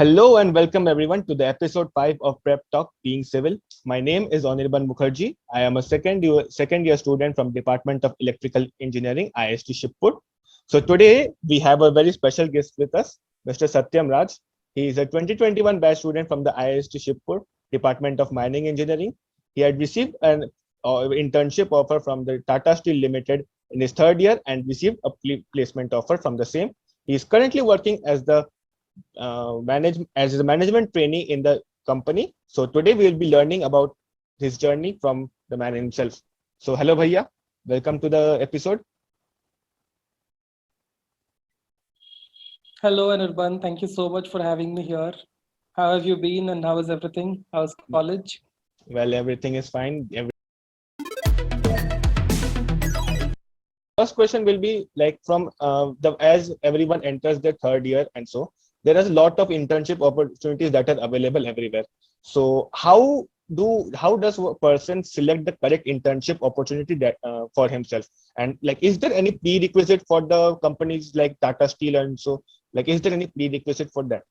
Hello and welcome everyone to the episode 5 of Prep Talk Being Civil. My name is Anirban Mukherjee. I am a second year student from Department of Electrical Engineering, IST Shibpur. So today we have a very special guest with us, Mr. Satyam Raj. He is a 2021 batch student from the IST Shibpur, Department of Mining Engineering. He had received an internship offer from the Tata Steel Limited in his third year and received a placement offer from the same. He is currently working as the as a management trainee in the company. So today we will be learning about his journey from the man himself. So hello Bhaiya, welcome to the episode. Hello, Anirban. Thank you so much for having me here. How have you been and how is everything? How's college? Well, everything is fine. First question will be like from the as everyone enters their third year and so there is a lot of internship opportunities that are available everywhere. So how does a person select the correct internship opportunity that for himself, and like is there any prerequisite for the companies like Tata Steel, and so like is there any prerequisite for that?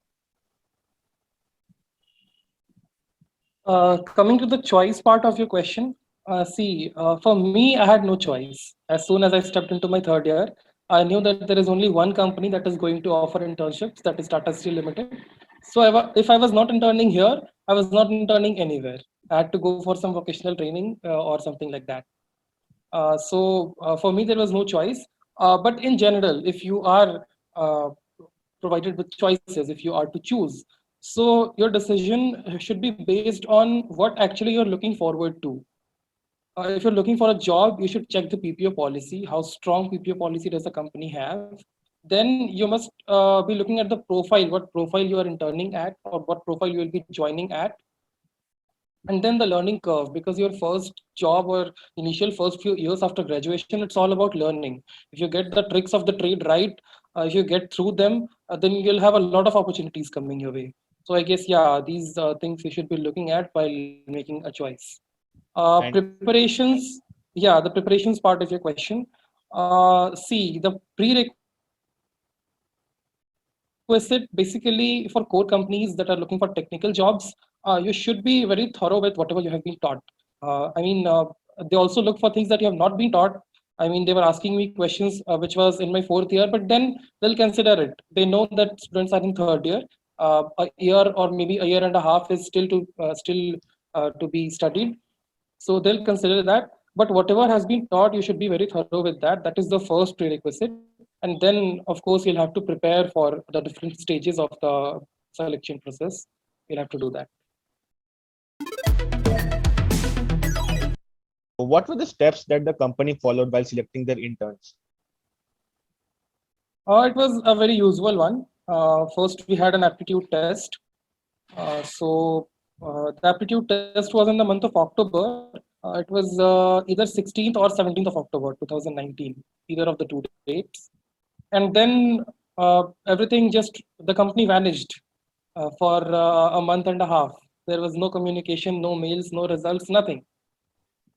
Coming to the choice part of your question, for me, I had no choice. As soon as I stepped into my third year, I knew that there is only one company that is going to offer internships, that is Tata Steel Limited. So if I was not interning here, I was not interning anywhere. I had to go for some vocational training or something like that. For me, there was no choice. But in general, if you are uh, provided with choices, if you are to choose, so your decision should be based on what actually you're looking forward to. If you're looking for a job, you should check the PPO policy. How strong PPO policy does the company have? Then you must be looking at the profile, what profile you are interning at, or what profile you will be joining at, and then the learning curve, because your first job or initial first few years after graduation, it's all about learning. If you get the tricks of the trade right, if you get through them, then you'll have a lot of opportunities coming your way. So I guess, yeah, these things you should be looking at while making a choice. And Preparations, yeah, the preparations part of your question. See, the prerequisite basically for core companies that are looking for technical jobs, you should be very thorough with whatever you have been taught. They also look for things that you have not been taught. They were asking me questions which was in my fourth year, but then they'll consider it. They know that students are in third year. A year or maybe a year and a half is still to be studied, so they'll consider that. But whatever has been taught, you should be very thorough with that. That is the first prerequisite. And then, of course, you'll have to prepare for the different stages of the selection process. You'll have to do that. so what were the steps that the company followed while selecting their interns? It was a very usual one. First, we had an aptitude test. The aptitude test was in the month of October. It was either 16th or 17th of October 2019, either of the two dates. And then everything just, the company vanished for a month and a half. There was no communication, no mails, no results, nothing.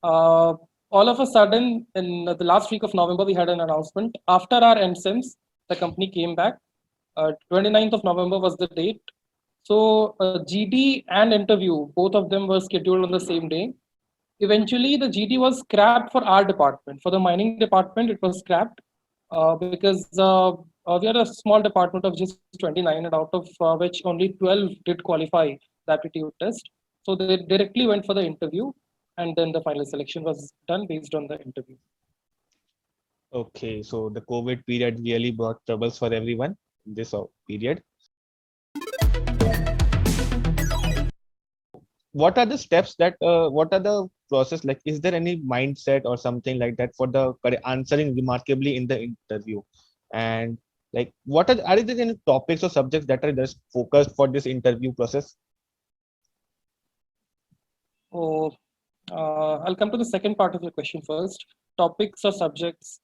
Uh, all of a sudden, in the last week of November, we had an announcement. After our NSIMS, the company came back. 29th of November was the date. So GD and interview, both of them were scheduled on the same day. Eventually, the GD was scrapped for our department. For the mining department, it was scrapped because we are a small department of just 29, and out of which only 12 did qualify the aptitude test. So they directly went for the interview, and then the final selection was done based on the interview. Okay, so the COVID period really brought troubles for everyone in this period. What are the steps that what are the process, like is there any mindset or something like that for the answering remarkably in the interview, and like are there any topics or subjects that are just focused for this interview process? So I'll come to the second part of your question first. Topics or subjects.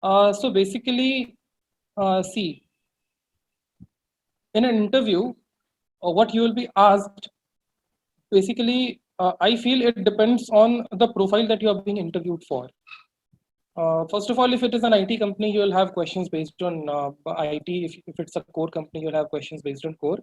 So basically, see, in an interview, what you will be asked, basically, I feel it depends on the profile that you are being interviewed for. First of all, if it is an IT company, you will have questions based on IT. If it's a core company, you'll have questions based on core.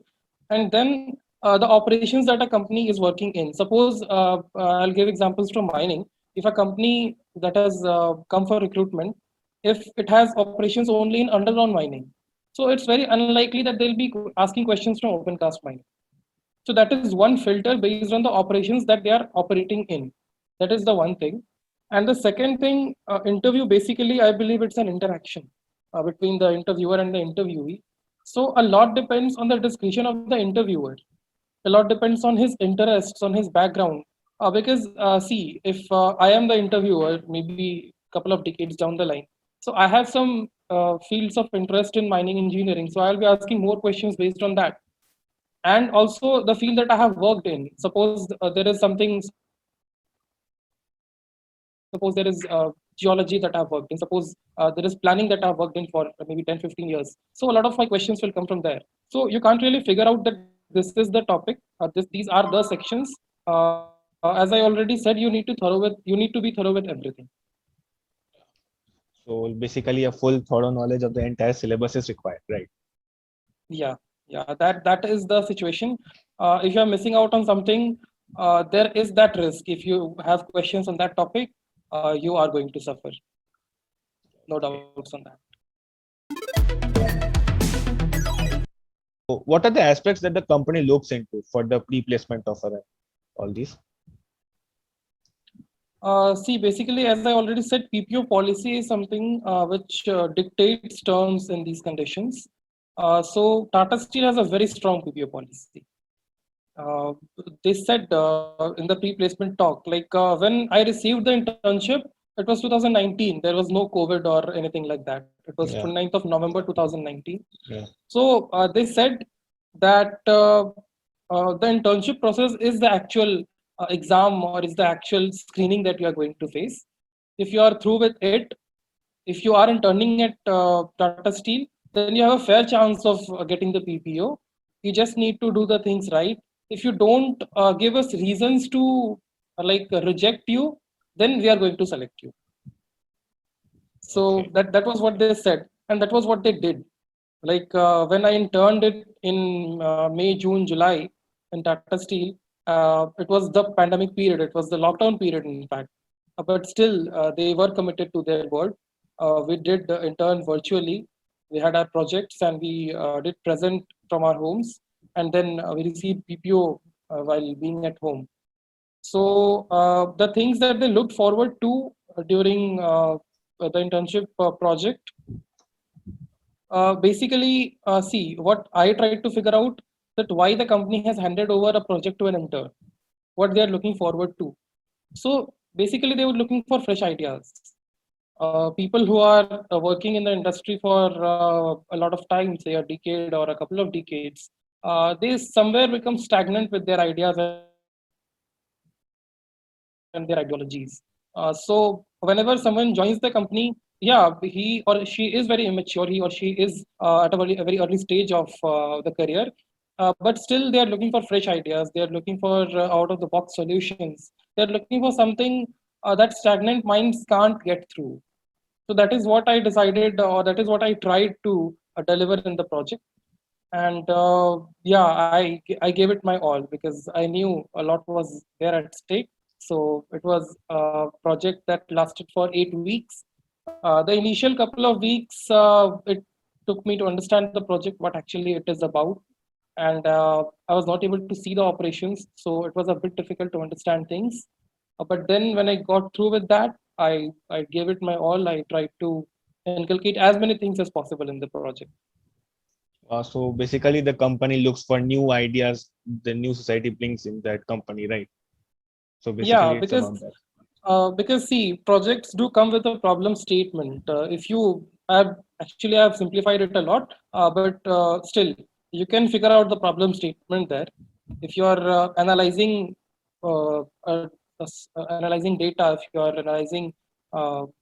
And then the operations that a company is working in. Suppose I'll give examples from mining. If a company that has come for recruitment, if it has operations only in underground mining, so it's very unlikely that they'll be asking questions from open cast mining. So that is one filter based on the operations that they are operating in. That is the one thing. And the second thing, interview basically, I believe it's an interaction between the interviewer and the interviewee. So a lot depends on the discretion of the interviewer. A lot depends on his interests, on his background. Because see, if I am the interviewer, maybe a couple of decades down the line, so I have some fields of interest in mining engineering. So I'll be asking more questions based on that, and also the field that I have worked in. Suppose there is something, suppose there is geology that I've worked in, suppose there is planning that I've worked in for maybe 10-15 years. So a lot of my questions will come from there. So you can't really figure out that this is the topic, these are the sections. As I already said, you need to be thorough with everything. So basically, a full thorough knowledge of the entire syllabus is required, right? Yeah, that is the situation. If you are missing out on something, there is that risk. If you have questions on that topic, you are going to suffer. No doubts on that. So what are the aspects that the company looks into for the pre-placement offer and all these? See, basically, as I already said, PPO policy is something which dictates terms in these conditions. So Tata Steel has a very strong PPO policy. Uh, they said in the pre-placement talk, like when I received the internship, it was 2019. There was no COVID or anything like that. It was Yeah. 29th of November 2019. Yeah. So they said that the internship process is the actual exam, or is the actual screening that you are going to face. If you are through with it, if you are interning at Tata Steel, then you have a fair chance of getting the PPO. You just need to do the things right. If you don't give us reasons to reject you, then we are going to select you. So Okay. that was what they said, and that was what they did. Like when I interned it in May, June, July in Tata Steel, it was the pandemic period. It was the lockdown period, in fact. But still, they were committed to their word. We did intern virtually. We had our projects, and we did present from our homes, and then we received PPO while being at home. So the things that they looked forward to during the internship project, basically, see, what I tried to figure out, that why the company has handed over a project to an intern, what they are looking forward to. So basically, they were looking for fresh ideas. People who are working in the industry for a lot of time, say a decade or a couple of decades, they somewhere become stagnant with their ideas and their ideologies. So whenever someone joins the company, yeah, he or she is very immature, he or she is at a very early stage of the career. But still, they are looking for fresh ideas. They are looking for out of the box solutions. They're looking for something that stagnant minds can't get through. So that is what I decided, or that is what I tried to deliver in the project. And yeah, I gave it my all because I knew a lot was there at stake. So it was a project that lasted for 8 weeks. The initial couple of weeks, it took me to understand the project, what actually it is about. And I was not able to see the operations, so it was a bit difficult to understand things. But then when I got through with that, I gave it my all. I tried to inculcate as many things as possible in the project. So basically, the company looks for new ideas, the new society brings in that company, right? So Yeah, basically, it's about that. because see, projects do come with a problem statement. If you have actually, I've simplified it a lot, but still, you can figure out the problem statement there. If you are analyzing data, if you are analyzing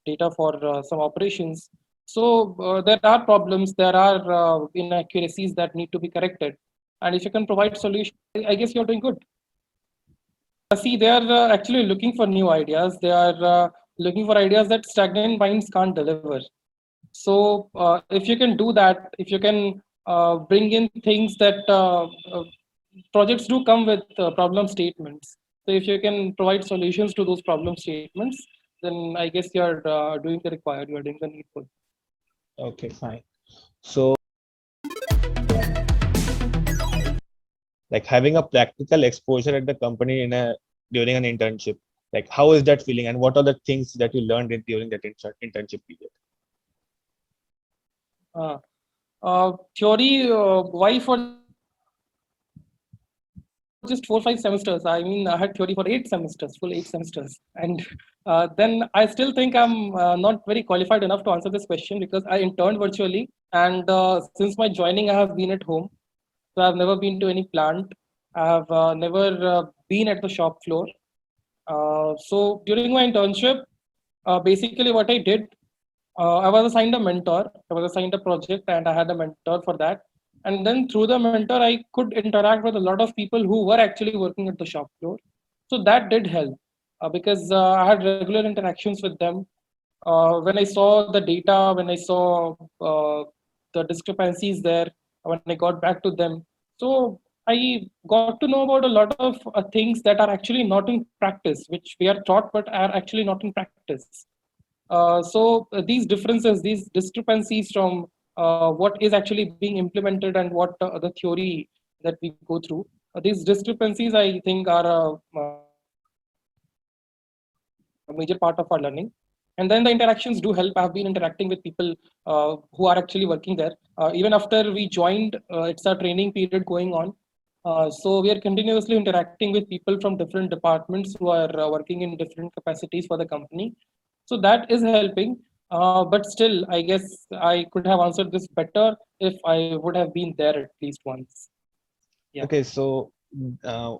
data for some operations, So there are problems, there are inaccuracies that need to be corrected. And if you can provide solutions, I guess you're doing good. See, they are actually looking for new ideas. They are looking for ideas that stagnant minds can't deliver. So if you can do that, if you can bring in things that projects do come with problem statements. So if you can provide solutions to those problem statements, then I guess you're doing the required, you're doing the needful. Okay, fine. So, like having a practical exposure at the company during an internship, like how is that feeling, and what are the things that you learned during that internship period? Uh, Theory, why for just 4 or 5 semesters? I mean, I had theory for 8 semesters, full 8 semesters. And then I still think I'm not very qualified enough to answer this question because I interned virtually. And since my joining, I have been at home. So I've never been to any plant. I've never been at the shop floor. So during my internship, basically what I did, I was assigned a mentor. I was assigned a project, and I had a mentor for that. And then through the mentor, I could interact with a lot of people who were actually working at the shop floor. So that did help because I had regular interactions with them. When I saw the data, when I saw the discrepancies there, when I got back to them, so I got to know about a lot of things that are actually not in practice, which we are taught but are actually not in practice. So these differences, these discrepancies from what is actually being implemented and what the theory that we go through, these discrepancies I think are a major part of our learning. And then the interactions do help. I've been interacting with people who are actually working there. Even after we joined, it's a training period going on. So we are continuously interacting with people from different departments who are working in different capacities for the company. So that is helping. But still, I guess I could have answered this better if I would have been there at least once. Yeah. Okay, so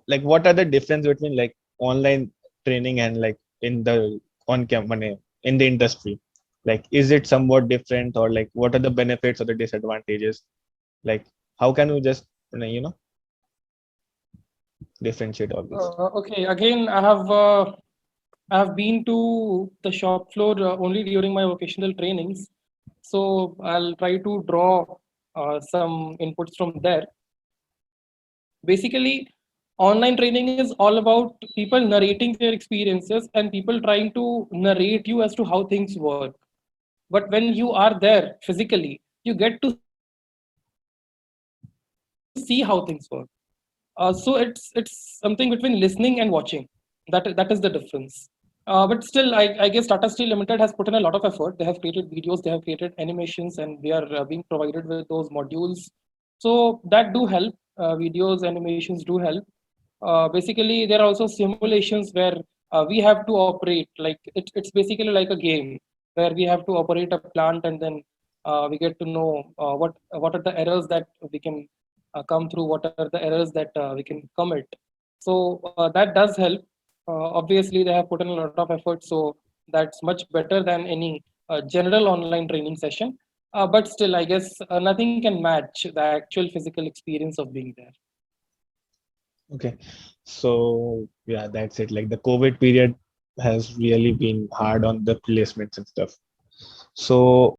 like what are the difference between like online training and like in the on campus in the industry? Like, is it somewhat different, or like what are the benefits or the disadvantages? Like, how can you just differentiate all this? Okay, again, I have been to the shop floor only during my vocational trainings, so I'll try to draw some inputs from there. Basically, online training is all about people narrating their experiences and people trying to narrate you as to how things work. But when you are there physically, you get to see how things work. So it's something between listening and watching. That is the difference. But still, I guess Tata Steel Limited has put in a lot of effort. They have created videos, they have created animations, and we are being provided with those modules. So that do help. Videos, animations do help. Basically, there are also simulations where we have to operate. Like it's basically like a game where we have to operate a plant, and then we get to know what are the errors that we can come through, what are the errors that we can commit. So that does help. Obviously, they have put in a lot of effort, so that's much better than any general online training session. But still, I guess nothing can match the actual physical experience of being there. Okay, so yeah, that's it. Like the COVID period has really been hard on the placements and stuff. So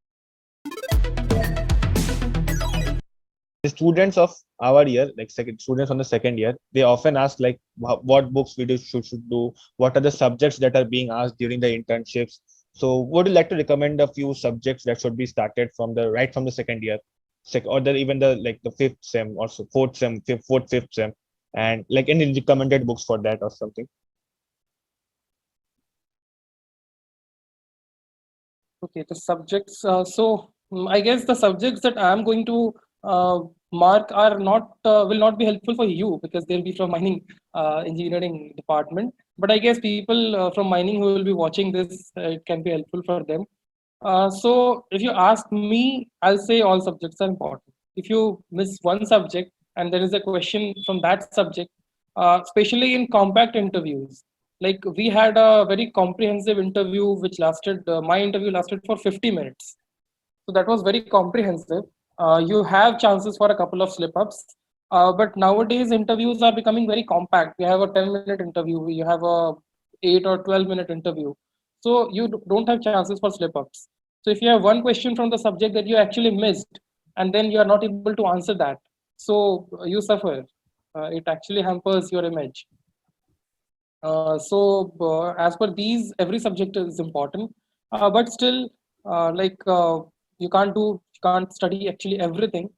the students of our year, like second students on the second year, they often ask like what books we should do, what are the subjects that are being asked during the internships. So would you like to recommend a few subjects that should be started from the right from the second year, or the even the like the fifth sem, or so fourth sem, fifth sem, and like any recommended books for that or something? Okay, the subjects. I guess the subjects that I am going to mark are not will not be helpful for you because they'll be from mining engineering department. But I guess people from mining who will be watching this, it can be helpful for them. So if you ask me, I'll say all subjects are important. If you miss one subject and there is a question from that subject, especially in compact interviews, like we had a very comprehensive interview which lasted, my interview lasted for 50 minutes. So that was very comprehensive. You have chances for a couple of slip ups. But nowadays interviews are becoming very compact. You have a 10-minute interview, you have a 8 or 12-minute interview. So you don't have chances for slip ups. So if you have one question from the subject that you actually missed, and then you are not able to answer that, so you suffer. It actually hampers your image. As per these, every subject is important, but still, you can't study actually everything.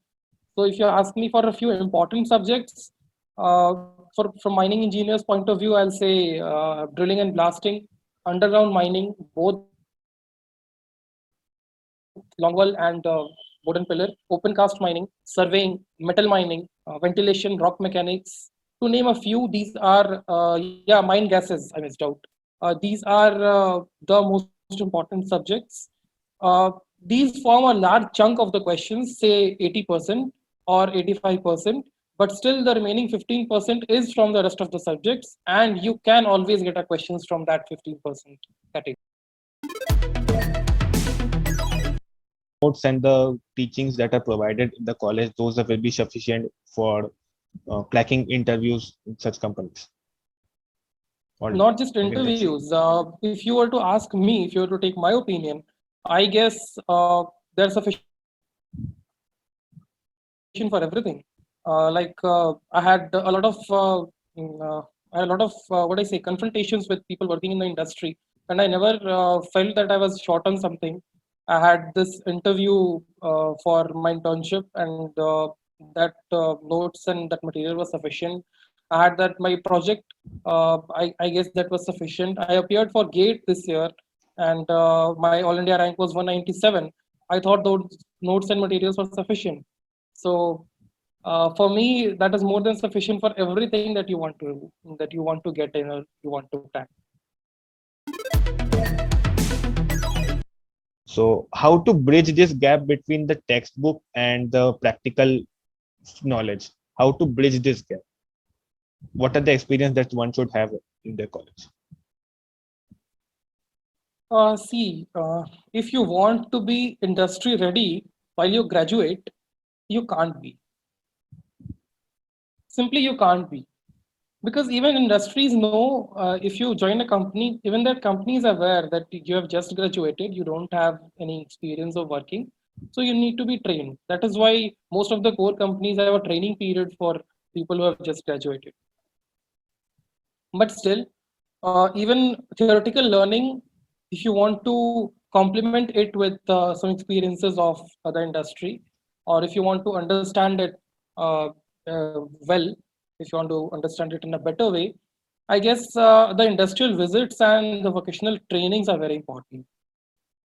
So if you ask me for a few important subjects, from mining engineers' point of view, I'll say drilling and blasting, underground mining, both longwall and wooden pillar, open cast mining, surveying, metal mining, ventilation, rock mechanics. To name a few, these are mine gases. I missed out. These are the most important subjects. Uh, these form a large chunk of the questions, say 80% or 85%, but still the remaining 15% is from the rest of the subjects, and you can always get a questions from that 15% category. Notes and the teachings that are provided in the college, those will be sufficient for cracking interviews in such companies? Or Not just in industry? interviews. If you were to ask me, if you were to take my opinion, I guess there's sufficient for everything. I had a lot of what I say confrontations with people working in the industry, and I never felt that I was short on something. I had this interview for my internship, and that notes and that material was sufficient. I had that my project. I guess that was sufficient. I appeared for GATE this year, and my All India rank was 197. I thought those notes and materials were sufficient. So for me, that is more than sufficient for everything that you want to get in or you want to crack. So how to bridge this gap between the textbook and the practical knowledge? How to bridge this gap? What are the experience that one should have in their college? If you want to be industry ready while you graduate, you can't be. Simply, you can't be. Because even industries know if you join a company, even that company is aware that you have just graduated, you don't have any experience of working. So you need to be trained. That is why most of the core companies have a training period for people who have just graduated. But still, even theoretical learning, if you want to complement it with some experiences of the industry, or if you want to understand it uh, well, if you want to understand it in a better way, I guess the industrial visits and the vocational trainings are very important.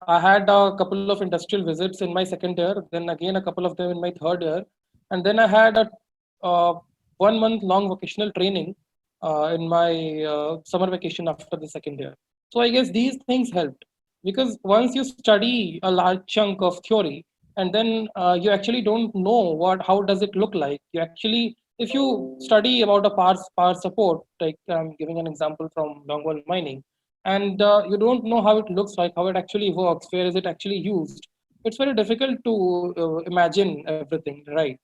I had a couple of industrial visits in my second year, then again a couple of them in my third year, and then I had a 1 month long vocational training in my summer vacation after the second year. So I guess these things helped because once you study a large chunk of theory and then you actually don't know how does it look like. You actually, if you study about a power support, like I'm giving an example from longwall mining, and you don't know how it looks like, how it actually works, where is it actually used. It's very difficult to imagine everything, right?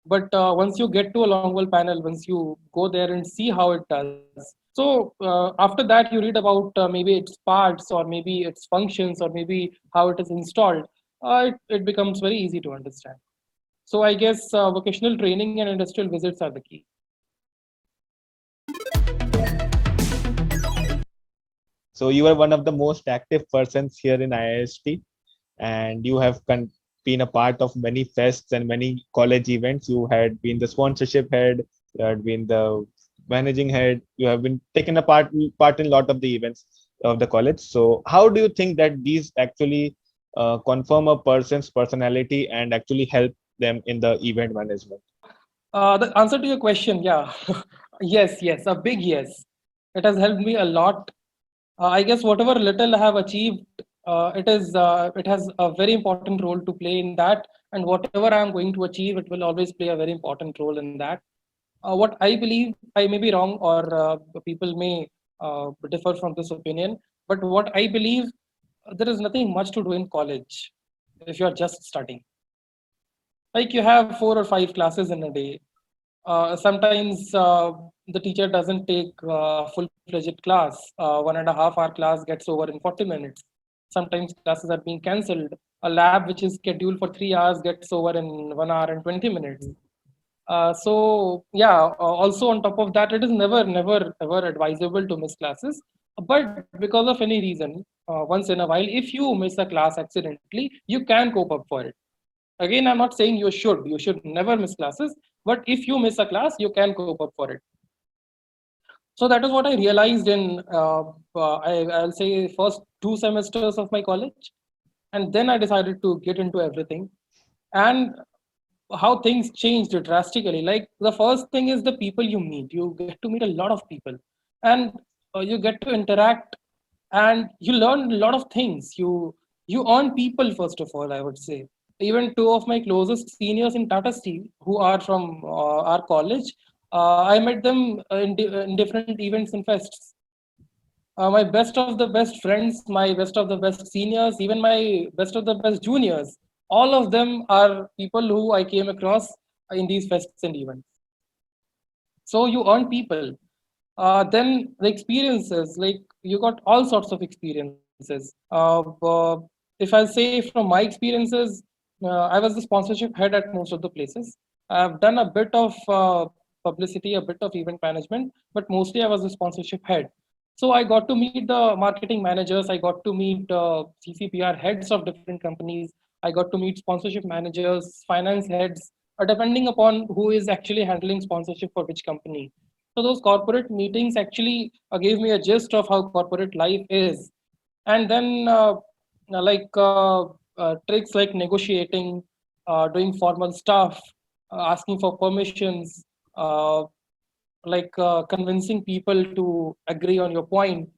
But once you get to a longwall panel, once you go there and see how it does, so after that you read about maybe its parts or maybe its functions or maybe how it is installed. It becomes very easy to understand. So I guess vocational training and industrial visits are the key. So you are one of the most active persons here in IIST, and you have been a part of many fests and many college events. You had been the sponsorship head, you had been the managing head, you have been taken a part in a lot of the events of the college. So how do you think that these actually confirm a person's personality and actually help them in the event management? The answer to your question, yeah, yes, a big yes. It has helped me a lot. I guess whatever little I have achieved, it has a very important role to play in that, and whatever I am going to achieve, it will always play a very important role in that. What I believe, I may be wrong, or people may differ from this opinion, but what I believe, there is nothing much to do in college. if you're just studying. Like you have 4 or 5 classes in a day. Sometimes the teacher doesn't take full-fledged class. 1.5 hour class gets over in 40 minutes. Sometimes classes are being cancelled. A lab which is scheduled for 3 hours gets over in 1 hour and 20 minutes. So yeah, also on top of that, it is never, ever advisable to miss classes. But because of any reason, once in a while, if you miss a class accidentally, you can cope up for it. Again, I'm not saying you should never miss classes, but if you miss a class, you can cope up for it. So that is what I realized in I'll say first 2 semesters of my college, and then I decided to get into everything. And how things changed drastically. Like the first thing is the people you meet. You get to meet a lot of people, and you get to interact, and you learn a lot of things. You earn people first of all. I would say even two of my closest seniors in Tata Steel, who are from our college, I met them in different events and fests. My best of the best friends, my best of the best seniors, even my best of the best juniors, all of them are people who I came across in these fests and events. So you earn people. Then the experiences, like you got all sorts of experiences. If I say from my experiences, I was the sponsorship head at most of the places. I've done a bit of publicity, a bit of event management, but mostly I was the sponsorship head. So I got to meet the marketing managers. I got to meet CCPR heads of different companies. I got to meet sponsorship managers, finance heads, depending upon who is actually handling sponsorship for which company. So those corporate meetings actually gave me a gist of how corporate life is. And then like tricks like negotiating, doing formal stuff, asking for permissions, uh, like convincing people to agree on your point.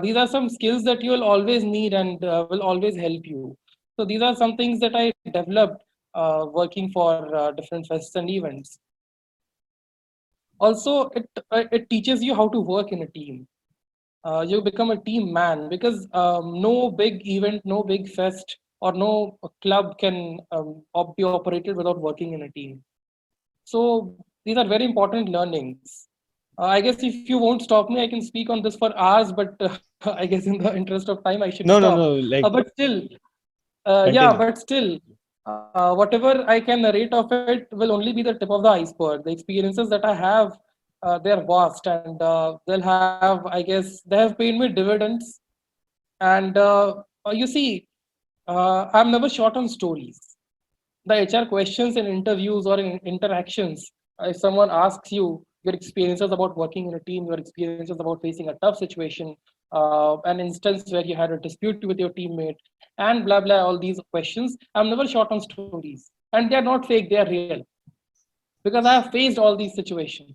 These are some skills that you will always need and will always help you. So these are some things that I developed working for different fests and events. Also, it teaches you how to work in a team. You become a team man because no big event, no big fest, or no club can be operated without working in a team. So these are very important learnings. I guess if you won't stop me, I can speak on this for hours, but I guess in the interest of time, I should No, no, stop. no. Like, But still, yeah, continue. but still, whatever I can narrate of it will only be the tip of the iceberg. The experiences that I have, they're vast, and they'll have, I guess, they have paid me dividends. And you see, I'm never short on stories. The HR questions in interviews or in interactions, if someone asks you your experiences about working in a team, your experiences about facing a tough situation, an instance where you had a dispute with your teammate, and blah blah, all these questions, I'm never short on stories, and they are not fake; they are real because I have faced all these situations.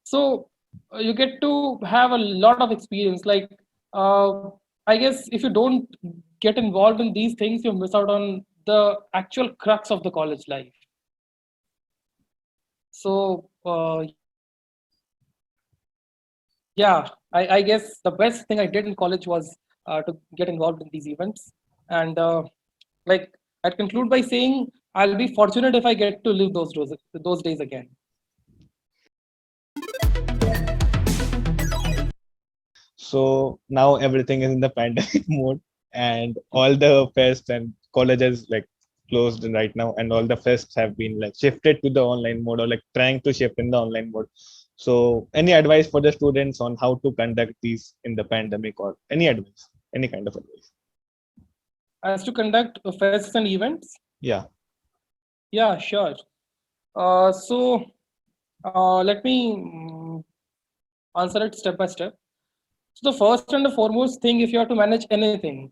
So you get to have a lot of experience. Like I guess if you don't get involved in these things, you miss out on the actual crux of the college life. So yeah, I guess the best thing I did in college was to get involved in these events. And like I'd conclude by saying I'll be fortunate if I get to live those days again. So now everything is in the pandemic mode, and all the fests and colleges like closed right now, and all the fests have been like shifted to the online mode or like trying to shift in the online mode. So, any advice for the students on how to conduct these in the pandemic, or any advice, any kind of advice? As to conduct fests and events, Yeah. yeah, sure. So let me answer it step by step. So the first and the foremost thing, if you have to manage anything,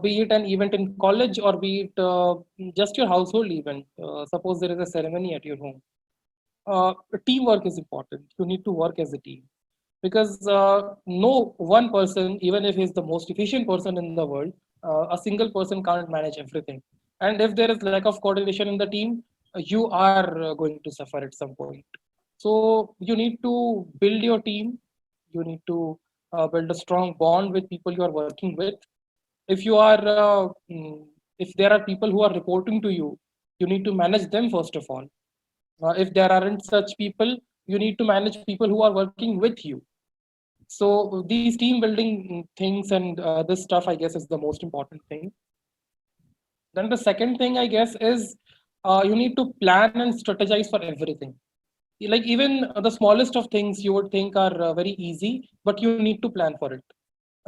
be it an event in college or be it just your household event, suppose there is a ceremony at your home, teamwork is important. You need to work as a team because no one person, even if he's the most efficient person in the world, a single person can't manage everything. And if there is lack of coordination in the team, you are going to suffer at some point. So you need to build your team. You need to build a strong bond with people you are working with. If you are If there are people who are reporting to you, you need to manage them first of all. If there aren't such people, you need to manage people who are working with you. So these team building things and this stuff, I guess, is the most important thing. Then the second thing, I guess, is you need to plan and strategize for everything. Like even the smallest of things you would think are very easy, but you need to plan for it.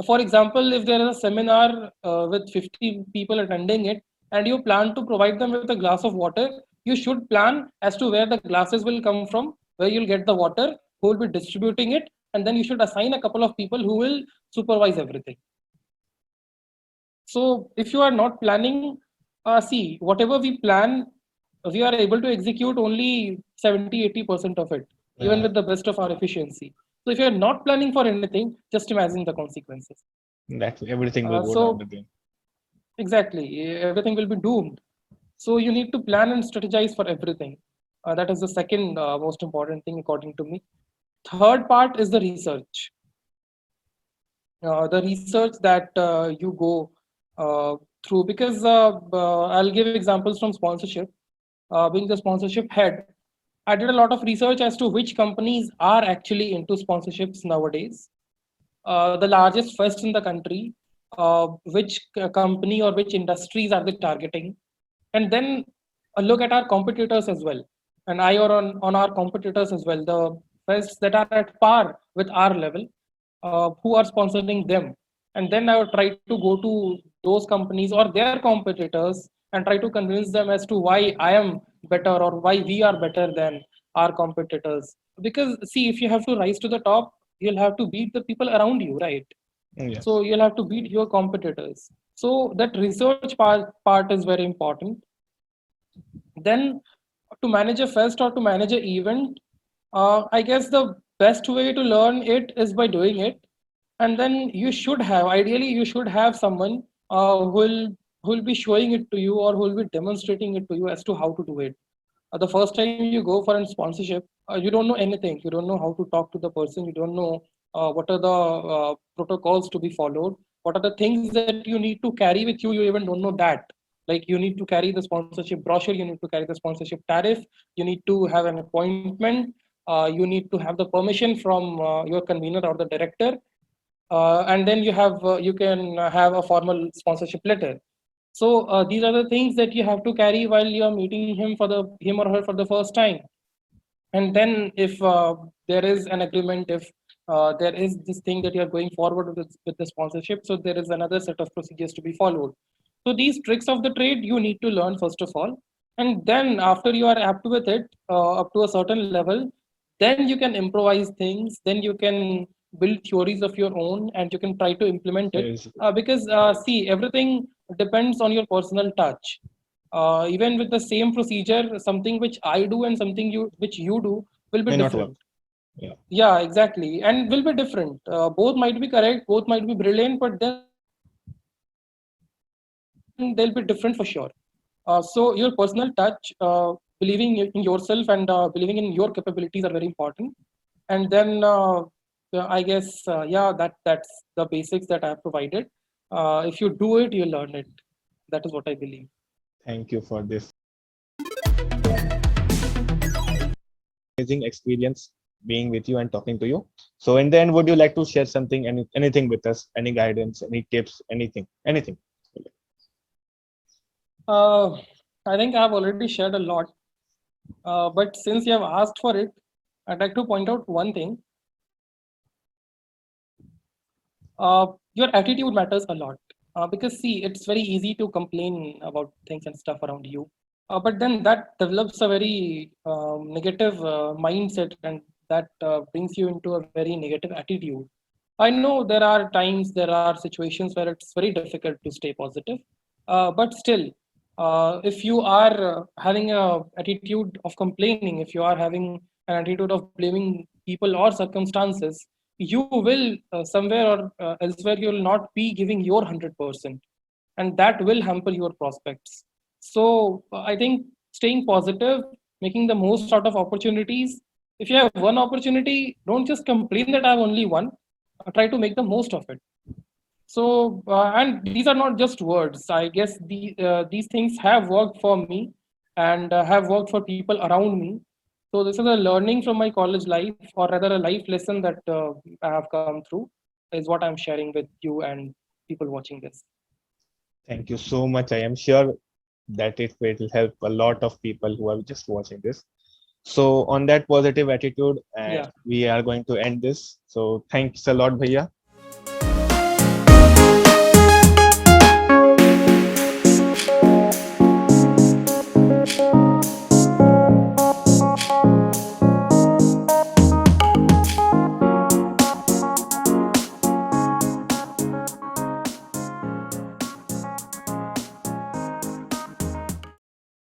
For example, if there is a seminar with 50 people attending it, and you plan to provide them with a glass of water, you should plan as to where the glasses will come from, where you'll get the water, who will be distributing it, and then you should assign a couple of people who will supervise everything. So if you are not planning, see, whatever we plan, we are able to execute only 70-80% of it, even with the best of our efficiency. So if you're not planning for anything, just imagine the consequences. That's everything will go So down the drain. exactly, everything will be doomed. So you need to plan and strategize for everything. That is the second most important thing according to me. Third part is the research. The research that you go through, because I'll give examples from sponsorship. Being the sponsorship head, I did a lot of research as to which companies are actually into sponsorships nowadays. The largest fest in the country, which company or which industries are they targeting, and then look at our competitors as well, and eye on our competitors as well, the fests that are at par with our level, who are sponsoring them, and then I would try to go to those companies or their competitors and try to convince them as to why I am better or why we are better than our competitors. Because see, if you have to rise to the top, you'll have to beat the people around you, right? Yes. So you'll have to beat your competitors. So that research part is very important. Then to manage a fest or to manage an event, I guess the best way to learn it is by doing it. And then you should have, ideally, you should have someone who will be showing it to you or who will be demonstrating it to you as to how to do it. The first time you go for a sponsorship, you don't know anything. You don't know how to talk to the person. You don't know what are the protocols to be followed. What are the things that you need to carry with you? You even don't know that. Like you need to carry the sponsorship brochure. You need to carry the sponsorship tariff. You need to have an appointment. You need to have the permission from your convener or the director, and then you can have a formal sponsorship letter. So these are the things that you have to carry while you are meeting him or her for the first time. And then if there is an agreement, if there is this thing that you are going forward with the sponsorship, so there is another set of procedures to be followed. So these tricks of the trade you need to learn first of all, and then after you are apt with it up to a certain level, then you can improvise things, then you can build theories of your own and you can try to implement it. Yes. Because see, everything depends on your personal touch. Even with the same procedure, something which I do and something which you do will be May not work. different. Yeah. Yeah, exactly, and will be different. Both might be correct, both might be brilliant, but then they'll be different for sure. So your personal touch, believing in yourself and believing in your capabilities are very important. And then I guess that's the basics that I have provided. If you do it, you learn it. That is what I believe. Thank you for this amazing experience being with you and talking to you. So in the end, would you like to share something, anything with us? Any guidance, any tips, anything? Uh, I think I've already shared a lot. But since you have asked for it, I'd like to point out one thing. Your attitude matters a lot. Because see, it's very easy to complain about things and stuff around you. But then that develops a very negative mindset, and that brings you into a very negative attitude. I know there are times, there are situations where it's very difficult to stay positive. But still, if you are having a attitude of complaining, if you are having an attitude of blaming people or circumstances, you will somewhere or elsewhere you will not be giving your 100%, and that will hamper your prospects. So I think staying positive, making the most out of opportunities. If you have one opportunity, don't just complain that I have only one. Try to make the most of it. So, and these are not just words. I guess these things have worked for me and have worked for people around me. So this is a learning from my college life, or rather a life lesson that I have come through, is what I'm sharing with you and people watching this. Thank you so much. I am sure that it will help a lot of people who are just watching this. So on that positive attitude, Yeah. we are going to end this. So thanks a lot, Bhaiya.